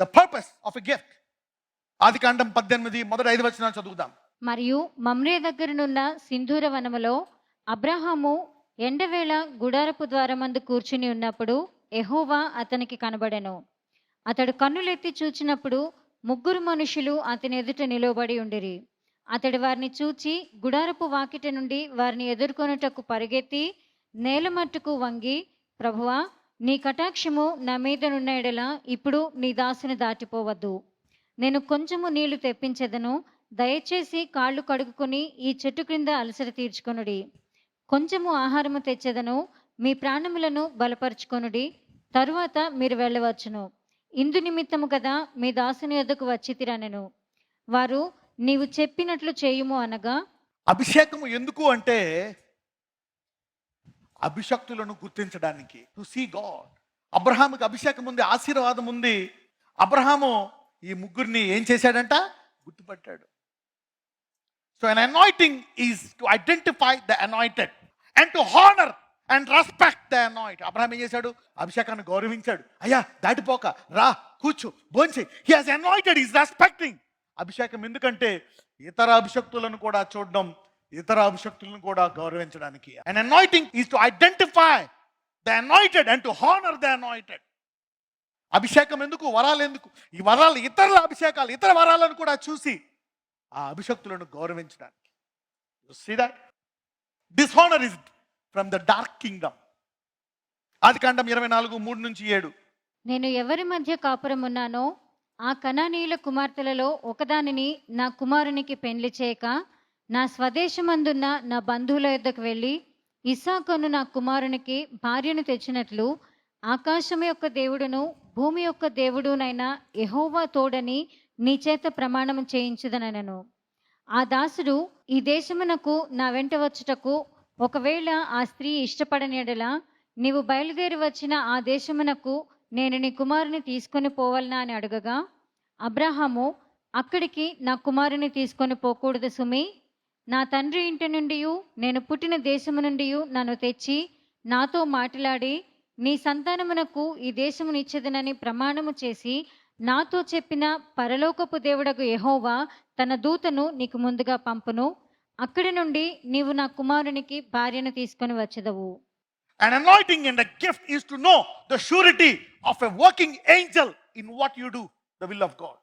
The purpose of a gift. ఆదికాండం 18 మొదటి 5 వచనాలు చదువుదాం. మరియు మమ్రే దగ్గరనున్న సింధూర వనములో అబ్రహాము ఎండవేళ గుడారపు ద్వారమందు కూర్చుని ఉన్నప్పుడు యెహోవా అతనికి కనబడెను. అతడు కన్నులెత్తి చూచినప్పుడు 3 మనుషులు అతని ఎదుట నిలవబడి ఉండిరి. అతడు వారిని చూచి గుడారపు వాకిట నుండి వారిని ఎదుర్కొనుటకు పరుగెత్తి నేల మట్టుకు వంగి, ప్రభువా, నీ కటాక్షము నా మీదనున్న ఎడల ఇప్పుడు నీ దాసుని దాటిపోవద్దు. నేను కొంచెము నీళ్లు తెప్పించెదను, దయచేసి కాళ్ళు కడుగుకొని ఈ చెట్టు క్రింద అలసట తీర్చుకొనుడి. కొంచెము ఆహారము తెచ్చెదను, మీ ప్రాణములను బలపరుచుకొనుడి, తరువాత మీరు వెళ్ళవచ్చును. ఇందు నిమిత్తము కదా మీ దాసుని యొద్దకు వచ్చితిరనెను. వారు, నీవు చెప్పినట్లు చేయుము అనగా, అభిషేకము ఎందుకు అంటే అభిషక్తులను గుర్తించడానికి, టు సీ గాడ్. అబ్రహాముకి అభిషేకం ఉంది, ఆశీర్వాదం ఉంది. అబ్రహాము ఈ ముగ్గురిని ఏం చేశాడంట? గుర్తుపట్టాడు. So an anointing is to identify the anointed and to honor and respect the anointed. Abraham ఏం చేశాడు? అభిషేకాన్ని గౌరవించాడు. అయ్యా దాటిపోక రా, కూర్చో, భోంచే. he has anointed, he is respecting. అభిషేకం ఎందుకంటే ఇతర అభిషక్తులను కూడా చూడడం, ఇతర అభిషక్తులను కూడా గౌరవించడానికి. an anointing is to identify the anointed and to honor the anointed. అభిషేకం ఎందుకు? వరాలు ఎందుకు? ఈ వరాలు ఇతరుల అభిషేకాలు, ఇతర వరాలను కూడా చూసి ఆ అభిషక్తులను గౌరవించడానికి. You see that? Dishonor is from the dark kingdom. ఆదికాండం 24:3-7. నేను ఎవరి మధ్య కాపురమున్నానో ఆ కనానీయుల కుమార్తెలలో ఒకదానిని నా కుమారునికి పెండ్లి చేయక నా స్వదేశమందున్న నా బంధువుల యొద్దకు వెళ్ళి ఇస్సాకును నా కుమారునికి భార్యను తెచ్చినట్లు ఆకాశం యొక్క దేవుడును భూమి యొక్క దేవుడునైన యెహోవా తోడని నీ చేత ప్రమాణం చేయించుదనెను. ఆ దాసుడు, ఈ దేశమునకు నా వెంట వచ్చుటకు ఒకవేళ ఆ స్త్రీ ఇష్టపడని ఎడల నీవు బయలుదేరి వచ్చిన ఆ దేశమునకు నేను నీ కుమారుని తీసుకొని పోవాలనా అని అడగగా, అబ్రహాము, అక్కడికి నా కుమారుని తీసుకొని పోకూడదు సుమి. నా తండ్రి ఇంటి నుండి నేను పుట్టిన దేశము నుండి నన్ను తెచ్చి నాతో మాట్లాడి నీ సంతానమునకు ఈ దేశమునిచ్చేదనని ప్రమాణము చేసి నాతో చెప్పిన పరలోకపు దేవుడగు యెహోవా తన దూతను నీకు ముందుగా పంపును. అక్కడి నుండి నీవు నా కుమారునికి భార్యను తీసుకొని వచ్చెదవు. An anointing and a gift is to know the surety of a working angel in what you do, the will of God.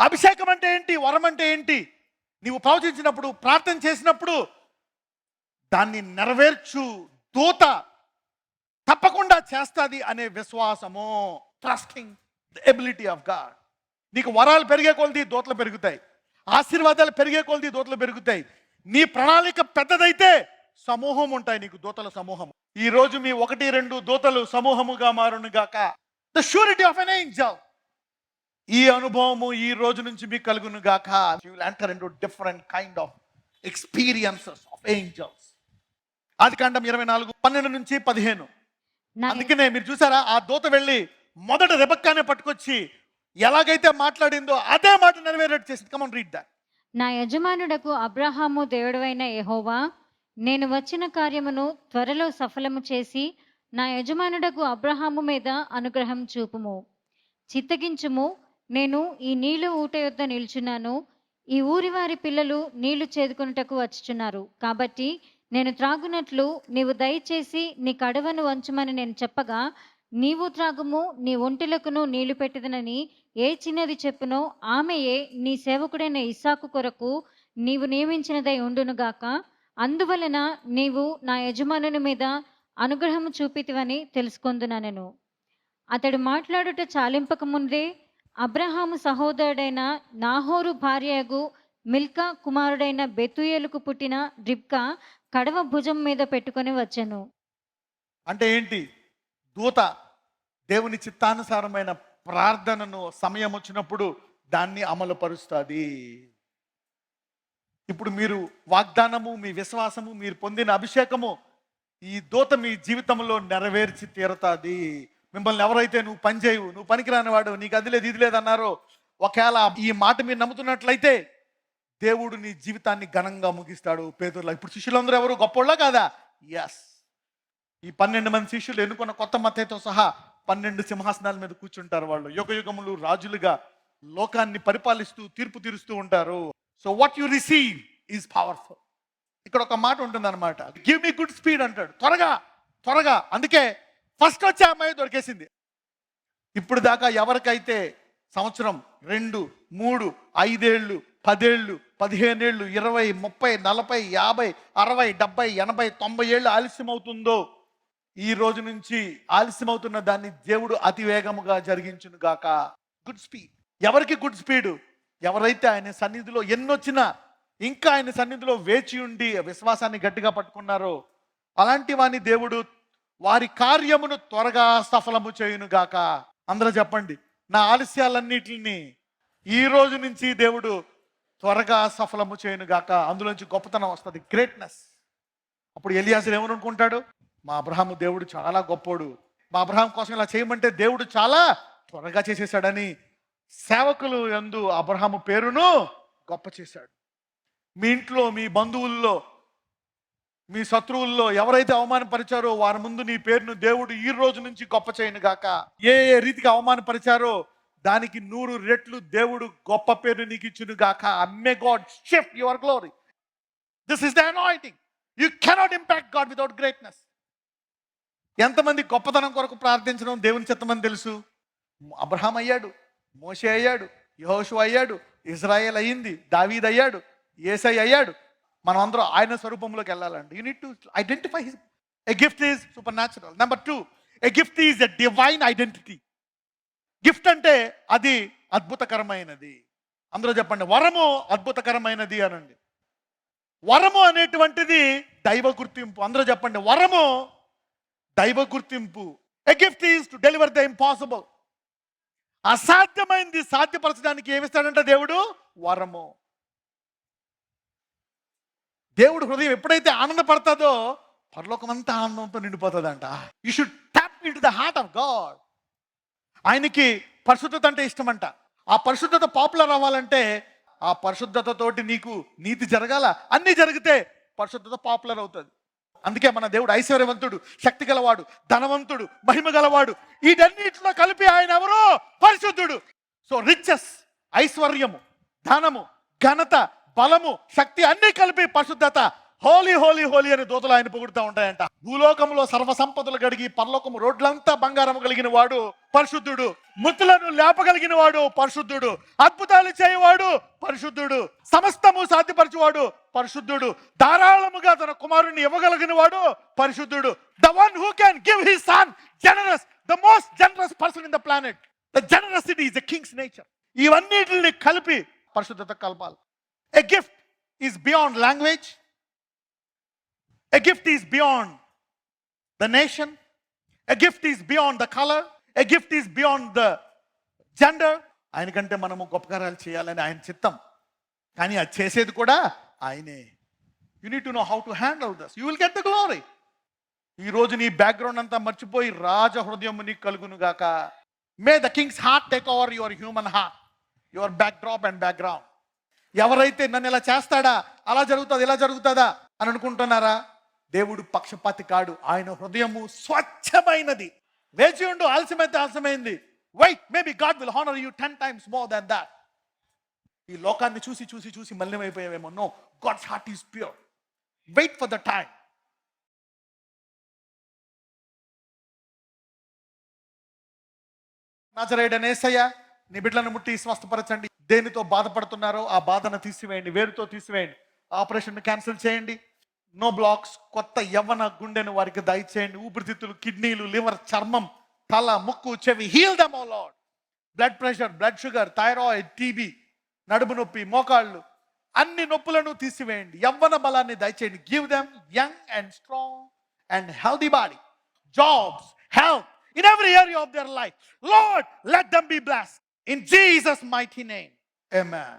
అభిషేకం అంటే ఏంటి? వరం అంటే ఏంటి? నీవు ప్రవచించినప్పుడు, ప్రార్థన చేసినప్పుడు దాన్ని నెరవేర్చు దూత తప్పకుండా చేస్తుంది అనే విశ్వాసము, trusting the ability of God. నీకు వరాలు పెరిగే కొలది దూతలు పెరుగుతాయి, ఆశీర్వాదాలు పెరిగే కొలది దూతలు పెరుగుతాయి. నీ ప్రణాళిక పెద్దదైతే సమూహం ఉంటాయి, నీకు దూతల సమూహం. ఈ రోజు మీ 1-2 దూతలు సమూహముగా మారును గాక. The surety of an angel. ఈ అనుభవము ఈ రోజు నుంచి మీకు కలుగును గాక. You will enter into different kind of experiences of angels. ఆదికాండం 24:12-15. అందుకనే మీరు చూసారా, ఆ దూత వెళ్ళి మొదట రెబెక్కానే పట్టుకొచ్చి ఎలాగైతే మాట్లాడిందో అదే మాట నెరవేరేట్ చేసింది. Come on, read that. నా యజమానుడకు అబ్రహాము దేవుడవైన యెహోవా, నేను వచ్చిన కార్యమును త్వరలో సఫలము చేసి నా యజమానుడకు అబ్రహాము మీద అనుగ్రహం చూపుము. చిత్తగించుము, నేను ఈ నీళ్లు ఊట యొద్ద నిల్చున్నాను. ఈ ఊరి వారి పిల్లలు నీళ్లు చేదుకొనుటకు వచ్చుచున్నారు. కాబట్టి నేను త్రాగునట్లు నీవు దయచేసి నీ కడవను వంచమని నేను చెప్పగా, నీవు త్రాగుము, నీ ఒంటెలకును నీళ్లు పెట్టదనని ఏ చిన్నది చెప్పునో ఆమెయే నీ సేవకుడైన ఇస్సాకు కొరకు నీవు నియమించినదై ఉండునుగాక. అందువలన నీవు నా యజమానుని మీద అనుగ్రహం చూపితివని తెలుసుకొందునెను. అతడు మాట్లాడుట చాలింపక ముందే అబ్రహాము సహోదరుడైన నాహోరు భార్యగు మిల్కా కుమారుడైన బెతూయేలుకు పుట్టిన రిబ్కా కడవ భుజం మీద పెట్టుకొని వచ్చెను. అంటే ఏంటి? దూత దేవుని చిత్తానుసారమైన ప్రార్థనను సమయం వచ్చినప్పుడు దాన్ని అమలు పరుస్తుంది. ఇప్పుడు మీరు వాగ్దానము, మీ విశ్వాసము, మీరు పొందిన అభిషేకము ఈ దూత మీ జీవితంలో నెరవేర్చి తీరుతుంది. మిమ్మల్ని ఎవరైతే నువ్వు పని చేయవు, నువ్వు పనికిరాని వాడు, నీకు అది లేదు ఇది లేదన్నారో, ఒకవేళ ఈ మాట మీరు నమ్ముతున్నట్లయితే దేవుడు నీ జీవితాన్ని ఘనంగా ముగిస్తాడు. పేతురులా ఇప్పుడు శిష్యులందరూ ఎవరు? గొప్పోళ్ళ కాదా? ఎస్. ఈ 12 మంది శిష్యులు ఎన్నుకున్న కొత్త మత్తయితో సహా 12 సింహాసనాల మీద కూర్చుంటారు వాళ్ళు. యుగ యుగములు రాజులుగా లోకాన్ని పరిపాలిస్తూ తీర్పు తీరుస్తూ ఉంటారు. So what you receive is powerful. ఇక్కడ ఒక మాట ఉంటుంది అనమాట, గివ్ మీ గుడ్ స్పీడ్ అంటాడు. త్వరగా త్వరగా. అందుకే ఫస్ట్ వచ్చే అమ్మాయి దొరికేసింది. ఇప్పుడు దాకా ఎవరికైతే సంవత్సరం 2, 3, 5 ఏళ్ళు, 10 ఏళ్ళు, 15 ఏళ్ళు, 20, 30, 40, 50, 60, 70, 80, 90 ఏళ్ళు ఆలస్యం అవుతుందో, ఈ రోజు నుంచి ఆలస్యం అవుతున్న దాన్ని దేవుడు అతి వేగముగా జరిగించును గాక. Good speed. ఎవరికి గుడ్ స్పీడ్? ఎవరైతే ఆయన సన్నిధిలో ఎన్నొచ్చినా ఇంకా ఆయన సన్నిధిలో వేచి ఉండి విశ్వాసాన్ని గట్టిగా పట్టుకున్నారో అలాంటి వాని దేవుడు వారి కార్యమును త్వరగా సఫలము చేయును గాక. అందరూ చెప్పండి, నా ఆలస్యాలన్నిటిని ఈ రోజు నుంచి దేవుడు త్వరగా సఫలము చేయను గాక. అందులోంచి గొప్పతనం వస్తుంది, గ్రేట్నెస్. అప్పుడు ఎలియాజరు ఏమనుకుంటాడు? మా అబ్రహాము దేవుడు చాలా గొప్పోడు, మా అబ్రహాం కోసం ఇలా చేయమంటే దేవుడు చాలా త్వరగా చేసేసాడని సేవకులు యందు అబ్రహాము పేరును గొప్ప చేశాడు. మీ ఇంట్లో, మీ బంధువుల్లో, మీ శత్రువుల్లో ఎవరైతే అవమానపరిచారో వారి ముందు నీ పేరును దేవుడు ఈ రోజు నుంచి గొప్ప చేయను గాక. ఏ ఏ రీతిగా అవమానపరిచారో దానికి 100 రెట్లు దేవుడు గొప్ప పేరు నీకు ఇచ్చును గాక. May God shift your glory. This is the anointing. You cannot impact God without greatness. ఎంతమంది గొప్పతనం కొరకు ప్రార్థించడం దేవుని చిత్తమని తెలుసు? అబ్రహాం అయ్యాడు, మోషే అయ్యాడు, యెహోషువ అయ్యాడు, ఇజ్రాయేల్ అయ్యింది, దావీద్ అయ్యాడు, యేసై అయ్యాడు. మనం అందరం ఆయన స్వరూపంలోకి వెళ్ళాలండి. You need to identify his. A gift is super natural. Number 2, a gift is a divine identity. Gift అంటే అది అద్భుతకరమైనది. అందరూ చెప్పండి, వరము అద్భుతకరమైనది అనండి. వరము అనేటువంటిది దైవ గుర్తింపు. అందరూ చెప్పండి, వరము దైవ గుర్తింపు. A gift is to deliver the impossible. అసాధ్యమైనది సాధ్యపరచడానికి ఏమిస్తాడంటే దేవుడు వరము. దేవుడు హృదయం ఎప్పుడైతే ఆనందపడతాదో పరలోకమంతా ఆనందంతో నిండిపోతుందంట. You should tap into the heart of God. ఆయనకి పరిశుద్ధత అంటే ఇష్టమంట. ఆ పరిశుద్ధత పాపులర్ అవ్వాలంటే ఆ పరిశుద్ధతతోటి నీకు నీతి జరగాల. అన్నీ జరిగితే పరిశుద్ధత పాపులర్ అవుతుంది. అందుకే మన దేవుడు ఐశ్వర్యవంతుడు, శక్తి గలవాడు, ధనవంతుడు, మహిమ గలవాడు. వీటన్నిటిలో కలిపి ఆయన ఎవరో పరిశుద్ధుడు. సో రిచెస్, ఐశ్వర్యము, ధనము, ఘనత, బలము, శక్తి అన్నీ కలిపి పరిశుద్ధత. హోలీ హోలీ హోలీ అని దూతలు ఆయన పొగుడుతూ ఉంటాయంట. భూలోకంలో సర్వ సంపదలు గడిగి పరలోకము రోడ్లంతా బంగారము కలిగిన వాడు పరిశుద్ధుడు. మృతులను లేపగలిగిన వాడు పరిశుద్ధుడు. అద్భుతాలు చేయవాడు పరిశుద్ధుడు. సమస్తము సాధ్యపరచువాడు పరిశుద్ధుడు. ధారాళముగా తన కుమారుని ఇవ్వగలిగిన వాడు పరిశుద్ధుడు. The one who can give his son generous, the most generous person in the planet. The generosity is the king's nature. ఇవన్నిటిని కలిపి పరిశుద్ధత కలపాలి. A gift is beyond language. A gift is beyond the nation. A gift is beyond the color. A gift is beyond the gender. ఆయన కంటే మనము గొప్ప కార్యాలు చేయాలని ఆయన చిత్తం. కానీ అది చేసేది కూడా ఆయనే. You need to know how to handle this. You will get the glory. ఈ రోజు నీ బ్యాక్గ్రౌండ్ అంతా మర్చిపోయి రాజ హృదయం నీకు కలుగును గాక. May the king's heart take over your human heart, your backdrop and background. ఎవరైతే నన్ను ఇలా చేస్తాడా, అలా జరుగుతుంది, ఇలా జరుగుతుందా అని అనుకుంటున్నారా? దేవుడు పక్షపాతి కాడు. ఆయన హృదయము స్వచ్ఛమైనది. వేచి ఉండు, ఆలస్యమైతే ఆలస్యమైంది. Wait, maybe god will honour you 10 times more than that. ఈ లోకాన్ని చూసి చూసి చూసి మలినమైపోయావేమో. No, God's heart is pure. Wait for the time. నజరేయుడైన యేసయ్య, నీ బిడ్డలను ముట్టి స్వస్థపరచండి. దేనితో బాధపడుతున్నారో ఆ బాధను తీసివేయండి, వేరుతో తీసివేయండి. ఆపరేషన్ క్యాన్సిల్ చేయండి. No blocks. కొత్త యవ్వన గుండెను వారికి దయచేయండి. ఊపిరితిత్తులు, కిడ్నీలు, లివర్, చర్మం, తల, ముక్కు, చెవి, heal them O Lord. Blood pressure, blood sugar, thyroid, TB, నడుము నొప్పి, మోకాళ్ళు, అన్ని నొప్పులను తీసివేయండి. యవ్వన బలాన్ని దయచేయండి. Give them young and strong and healthy body, jobs, health in every area of their life. Lord, let them be blessed. In Jesus' mighty name. Amen.